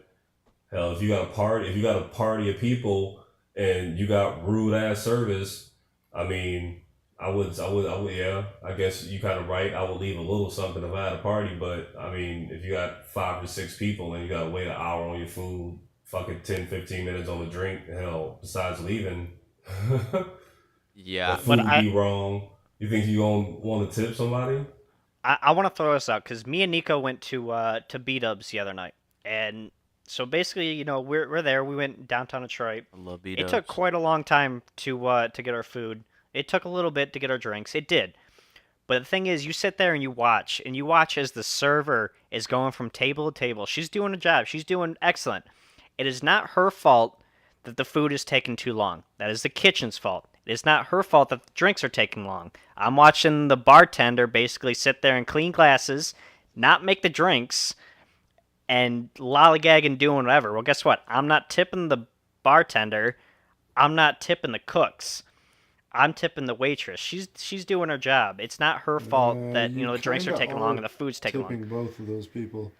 hell, if you got a party of people and you got rude ass service, I mean, I would yeah. I guess you kind of right. I would leave a little something if I had a party. But I mean, if you got 5 or 6 people and you got to wait an hour on your food, fucking 10-15 minutes on the drink, hell, besides leaving. Yeah, The food be wrong. You think you gonna want to tip somebody? I want to throw this out because me and Nico went to B-Dubs the other night, and so basically, we're there. We went downtown Detroit. I love It B-dubs. took quite a long time to get our food. It took a little bit to get our drinks. It did. But the thing is, you sit there and you watch as the server is going from table to table. She's doing a job. She's doing excellent. It is not her fault that the food is taking too long. That is the kitchen's fault. It is not her fault that the drinks are taking long. I'm watching the bartender basically sit there and clean glasses, not make the drinks, and lollygag and doing whatever. Well, guess what? I'm not tipping the bartender. I'm not tipping the cooks. I'm tipping the waitress. She's doing her job. It's not her fault that You the drinks are kinda taking long and the food's taking long. tipping both of those people.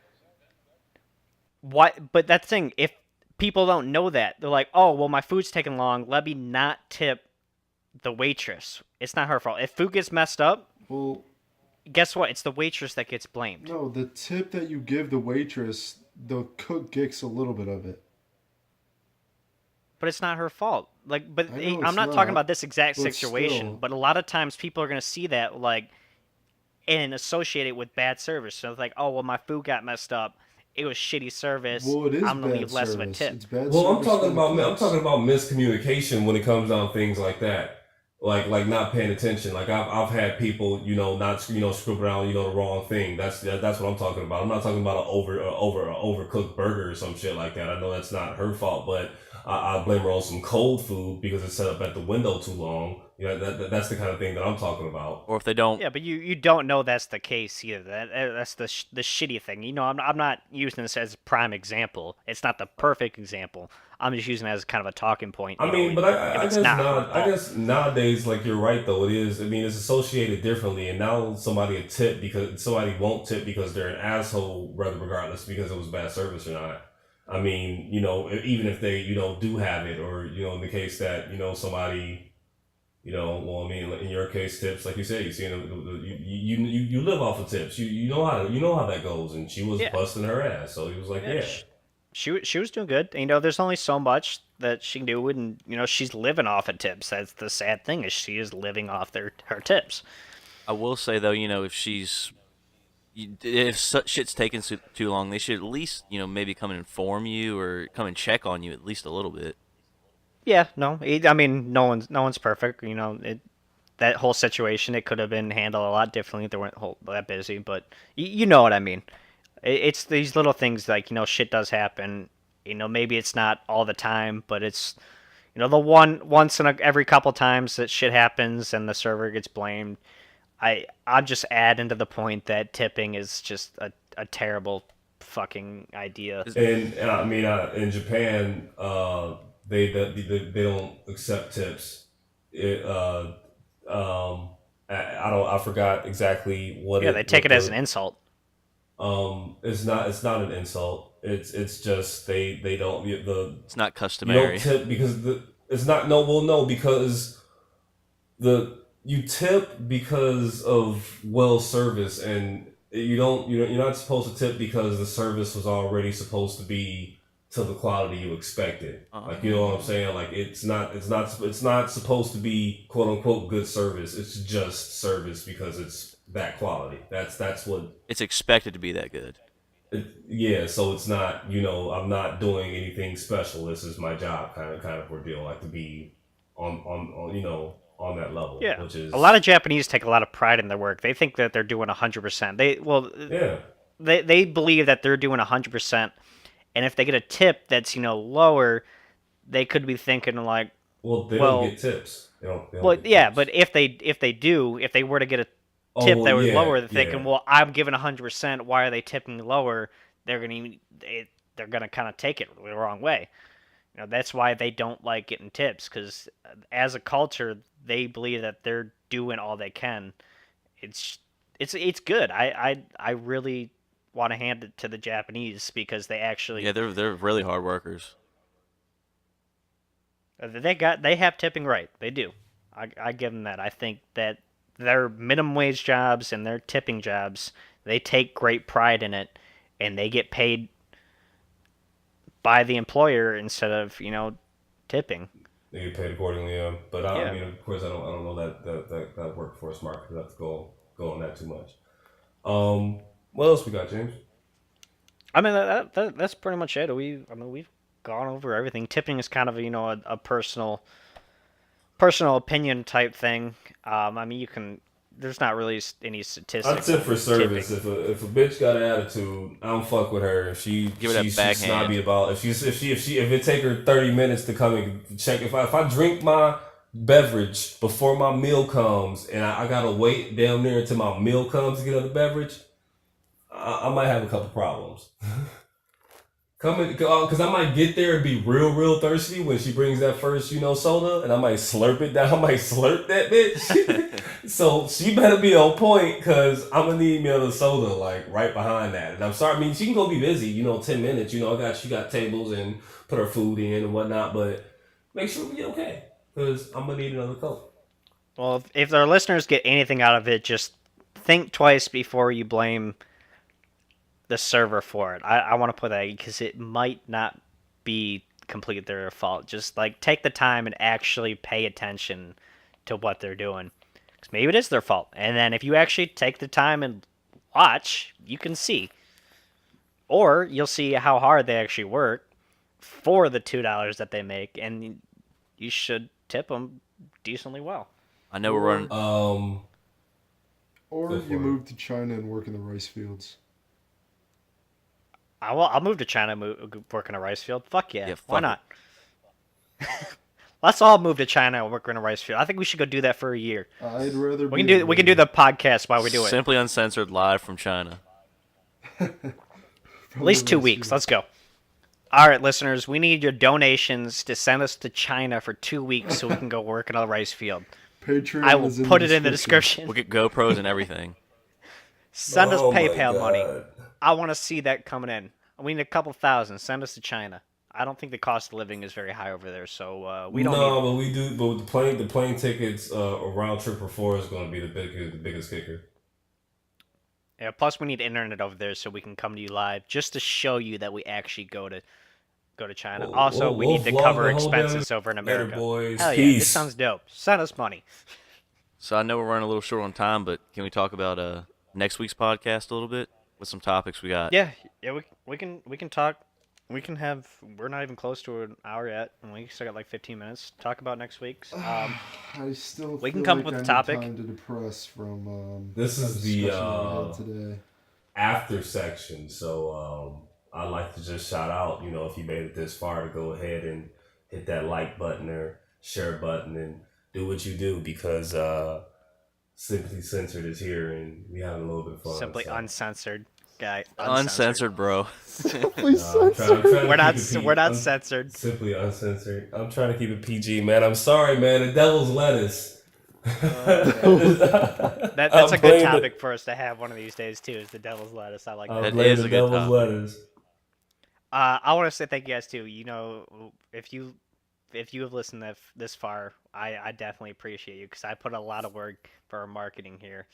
Why? But that's the thing. If people don't know that, they're like, "Oh, well, my food's taking long. Let me not tip the waitress. It's not her fault. If food gets messed up, Well, guess what? It's the waitress that gets blamed." no, the tip that you give the waitress the cook gets a little bit of it. But it's not her fault. Like, but I know I'm it's not talking not, about this exact but situation. still. But a lot of times people are gonna see that like and associate it with bad service. So it's like, oh well, my food got messed up. It was shitty service. Well, it is I'm gonna bad leave less of a service. tip. It's bad Well, service for the I'm cooks. talking about miscommunication when it comes down to things like that. Like not paying attention. Like I've had people, not script around, the wrong thing. That's what I'm talking about. I'm not talking about an overcooked burger or some shit like that. I know that's not her fault, but I blame her on some cold food because it's set up at the window too long. That's the kind of thing that I'm talking about. Or if they don't, Yeah, but you don't know that's the case either. That's the shitty thing. I'm not using this as a prime example. It's not the perfect example. I'm just using it as kind of a talking point. I mean, but if I it's guess not her not. I fault. guess nowadays, like you're right though, it is. I mean, it's associated differently, and now somebody won't tip because they're an asshole, rather regardless because it was bad service or not. I mean, even if they, do have it, or in the case that somebody. Well, I mean, in your case, tips, like you said, you live off of tips. You know how that goes, and she was Yeah. busting her ass, so he was like, yeah. She was doing good. There's only so much that she can do, and she's living off of tips. That's the sad thing, is she is living off her tips. I will say though, if shit's taking too long, they should at least maybe come and inform you or come and check on you at least a little bit. Yeah, no, I mean, no one's perfect. That whole situation, it could have been handled a lot differently if they weren't that busy. But you know what I mean. It's these little things like shit does happen. Maybe it's not all the time, but it's the once in every couple times that shit happens and the server gets blamed. I'm just adding to the point that tipping is just a terrible fucking idea. And I mean, in Japan, they don't accept tips. I forgot exactly what. Yeah, they take it as an insult. It's not an insult. It's just they don't It's not you customary. don't tip because it's not because you tip because of well service, and you're not supposed to tip because the service was already supposed to be to the quality you expected. Like, you know what I'm saying? Like, it's not supposed to be quote unquote good service. It's just service because it's that quality. That's what. It's expected to be that good. Yeah, so it's not, I'm not doing anything special. This is my job, kind of ordeal. Like, to be on that level. Yeah, which is a lot of Japanese take a lot of pride in their work. They think that they're doing 100%. Yeah. They believe that they're doing 100%, and if they get a tip that's lower, they could be thinking like, Well, they don't get tips. They don't get yeah, tips. but if they were to get a tip that was lower, they're thinking, well, I'm giving 100%. Why are they tipping lower? They're gonna kind of take it the wrong way. That's why they don't like getting tips, because as a culture, they believe that they're doing all they can. It's good. I really want to hand it to the Japanese because they actually Yeah, they're really hard workers. they have tipping right. They do. I give them that. I think that their minimum wage jobs and their tipping jobs, they take great pride in it, and they get paid by the employer instead of tipping. They get paid accordingly, yeah. But I Yeah. mean, of course, I don't know that workforce market. I have to go on that too much. What else we got, James? I mean that's pretty much it. We've gone over everything. Tipping is kind of a personal opinion type thing. I mean, there's not really any statistics. I tip for on service. tipping. If a bitch got an attitude, I don't fuck with her. If Give her that she's backhand. snobby about if it take her 30 minutes to come and check if I drink my beverage before my meal comes and I gotta wait down there until my meal comes to get another beverage, I might have a couple problems. Because I might get there and be real thirsty when she brings that first, soda, and I might slurp it down. I might slurp that bitch. So she better be on point, because I'm gonna need me another soda like right behind that. And I'm sorry, I mean, she can go be busy, 10 minutes. She got tables and put her food in and whatnot, but make sure we get okay, because I'm gonna need another Coke. Well, if our listeners get anything out of it, just think twice before you blame the server for it. I want to put that because it might not be completely their fault. Just like take the time and actually pay attention to what they're doing. Because maybe it is their fault. And then if you actually take the time and watch, you can see. Or you'll see how hard they actually work for the $2 that they make, and you should tip them decently well. I know we're running. Or Go for you it. move to China and work in the rice fields. I'll move to China, work in a rice field. Fuck yeah, Yeah, why fuck not? Let's all move to China and work in a rice field. I think we should go do that for a year. I'd rather. We can do the podcast while we do it. Simply Uncensored live from China. At least 2 weeks. Let's go. All right, listeners, we need your donations to send us to China for 2 weeks so we can go work in a rice field. Patreon. I will is put it in the description. We'll get GoPros and everything. Send us Oh my PayPal money. God. I want to see that coming in. We need a couple thousand. Send us to China. I don't think the cost of living is very high over there, so we don't No, need but we do. But the plane tickets, a round trip for 4 is going to be the biggest kicker. it. Yeah, plus, we need internet over there so we can come to you live just to show you that we actually go to China. We'll- Also, we we'll need to vlog cover the whole damn- expenses over in Later, America. boys. Hell yeah, Peace. this sounds dope. Send us money. So I know we're running a little short on time, but can we talk about next week's podcast a little bit with some topics we got? Yeah, we can talk. We're not even close to an hour yet, and we still got like 15 minutes to talk about next week's. I still. we can feel come like up with I a need topic. Time to depress from. This is that the, discussion we had today. After section. So I'd like to just shout out, if you made it this far, to go ahead and hit that like button or share button and do what you do, because Simply Censored is here and we having a little bit of fun. Simply so. uncensored, guy. Uncensored, bro. Please I'm trying to We're not. keep it We're not I'm censored. Simply uncensored. I'm trying to keep it PG, man. I'm sorry, man. The devil's lettuce. That's I'm a good playing topic for us to have one of these days too. Is the devil's lettuce? I like that. I'm That playing is the a good devil's topic. lettuce. I want to say thank you guys too. If you have listened this far, I definitely appreciate you, because I put a lot of work for our marketing here,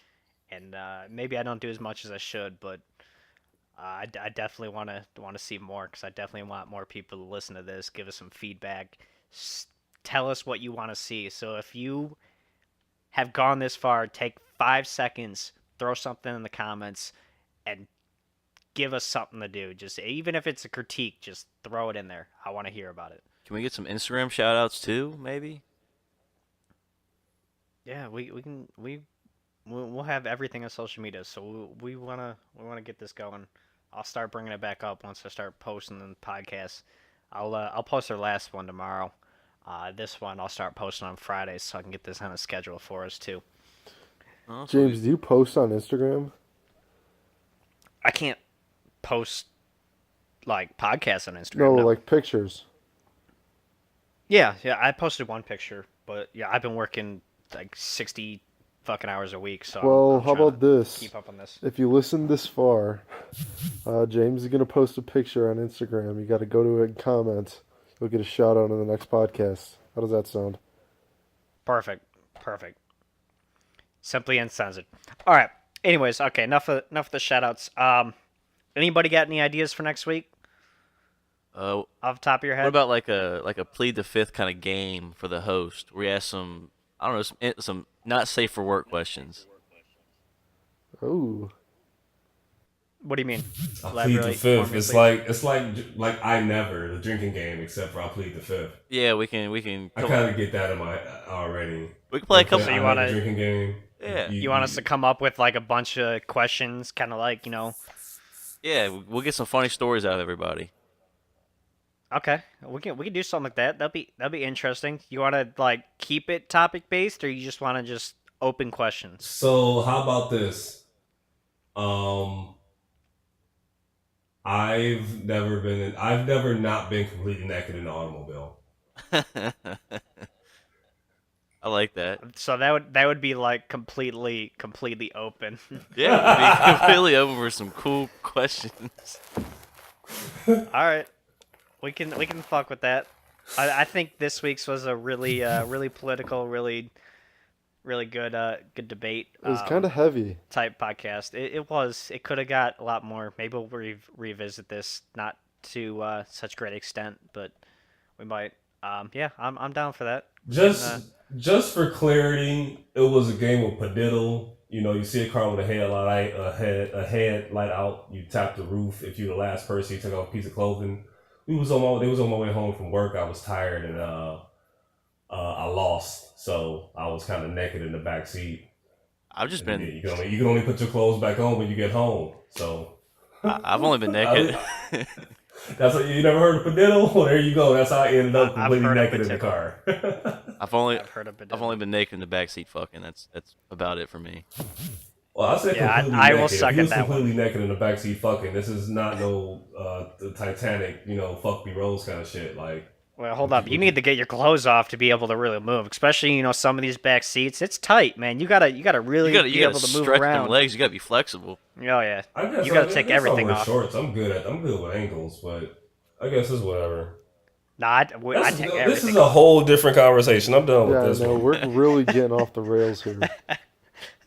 and maybe I don't do as much as I should, but I definitely want to see more, because I definitely want more people to listen to this, give us some feedback, tell us what you want to see. So if you have gone this far, take 5 seconds, throw something in the comments, and give us something to do. Just even if it's a critique, just throw it in there. I want to hear about it. Can we get some Instagram shout outs too, maybe? Yeah, we'll have everything on social media. So we wanna get this going. I'll start bringing it back up once I start posting the podcasts. I'll post our last one tomorrow. This one I'll start posting on Fridays so I can get this on a schedule for us too. Oh, James, do you post on Instagram? I can't post like podcasts on Instagram. No, no. like pictures. Yeah, I posted one picture, but yeah, I've been working like 60 fucking hours a week, so Well, I'm how trying about to this? keep up on this. If you listen this far, James is gonna post a picture on Instagram. You got to go to it and comment. You'll get a shout out in the next podcast. How does that sound? Perfect. Simply uncensored. All right. Anyways, okay, enough of the shout-outs. Anybody got any ideas for next week off the top of your head? What about like a plead the fifth kind of game for the host, where you ask some, I don't know, some not safe for work questions? Oh, What do you mean? I plead the Elaborate more, fifth. please. It's like I never, the drinking game, except for I plead the fifth. Yeah, we can. I kind of get that in my already. We can play a couple. So you I wanna- like the drinking game? Yeah. You want us to come up with like a bunch of questions, kind of like, Yeah, we'll get some funny stories out of everybody. Okay, we can do something like that. That'd be interesting. You want to like keep it topic based, or you just want to just open questions? So how about this? I've never not been completely naked in the automobile. I like that. So that would be like completely open. Yeah, we'll be completely open for some cool questions. All right, we can fuck with that. I think this week's was a really really political, really really good good debate. It was kind of heavy. Type podcast. It was. It could have got a lot more. Maybe we'll revisit this, not to such great extent, but we might. Yeah, I'm down for that. Just for clarity, it was a game of padiddle. You know, you see a car with a headlight out. You tap the roof. If you're the last person, you took off a piece of clothing. They was on my way home from work. I was tired and I lost, so I was kind of naked in the back seat. I've just been. You can only put your clothes back on when you get home. So I've only been naked. That's what you never heard of padiddle. Well, there you go. That's how I ended up I've completely heard of naked in the car. I've only heard of it. I've only been naked in the backseat fucking. That's about it for me. Well, I said Yeah, completely I naked. will If second he was that completely naked in the backseat fucking. This is not no the Titanic, fuck me Rose kind of shit. Like, Well, hold up. You need to get your clothes off to be able to really move, especially some of these back seats. It's tight, man. You gotta really You be gotta able to move stretch around. them legs. You gotta be flexible. Oh yeah. I guess You gotta I take guess everything I wear off. shorts. I'm good with ankles, but I guess it's whatever. Nah, I take everything. This is a whole different conversation. I'm done Yeah, with this no, one. we're really getting off the rails here.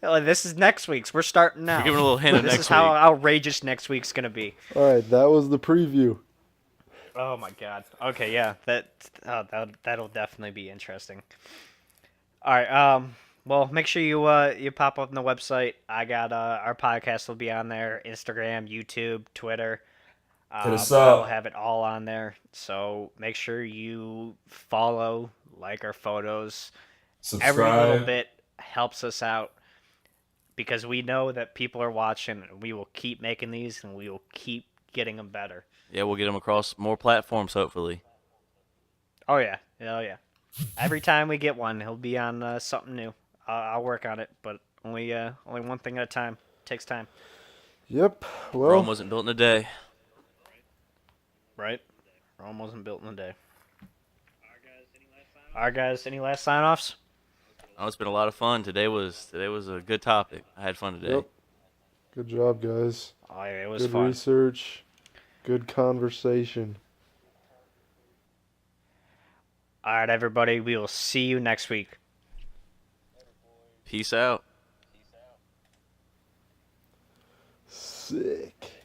This is next week's. We're starting now. We're giving a little hint of This next is how week. outrageous next week's gonna be. All right, that was the preview. Oh my god. Okay, yeah. That'll definitely be interesting. All right. Well, make sure you pop up on the website. I got our podcast will be on there. Instagram, YouTube, Twitter. Hit us I will up. have it all on there. So make sure you follow, like our photos. Every little Subscribe. bit helps us out because we know that people are watching. And we will keep making these, and we will keep getting them better. Yeah, we'll get them across more platforms hopefully. Oh yeah. Every time we get one, he'll be on something new. I'll work on it, but only one thing at a time. Takes time. Yep. Rome Well, wasn't built in a day. Right? Rome wasn't built in a day. Alright, guys, any last sign-offs? Oh, it's been a lot of fun. Today was a good topic. I had fun today. yep. Good job, guys. Oh, yeah, it was Good fun. research. Good conversation. Alright, everybody, we will see you next week. Peace out. Sick.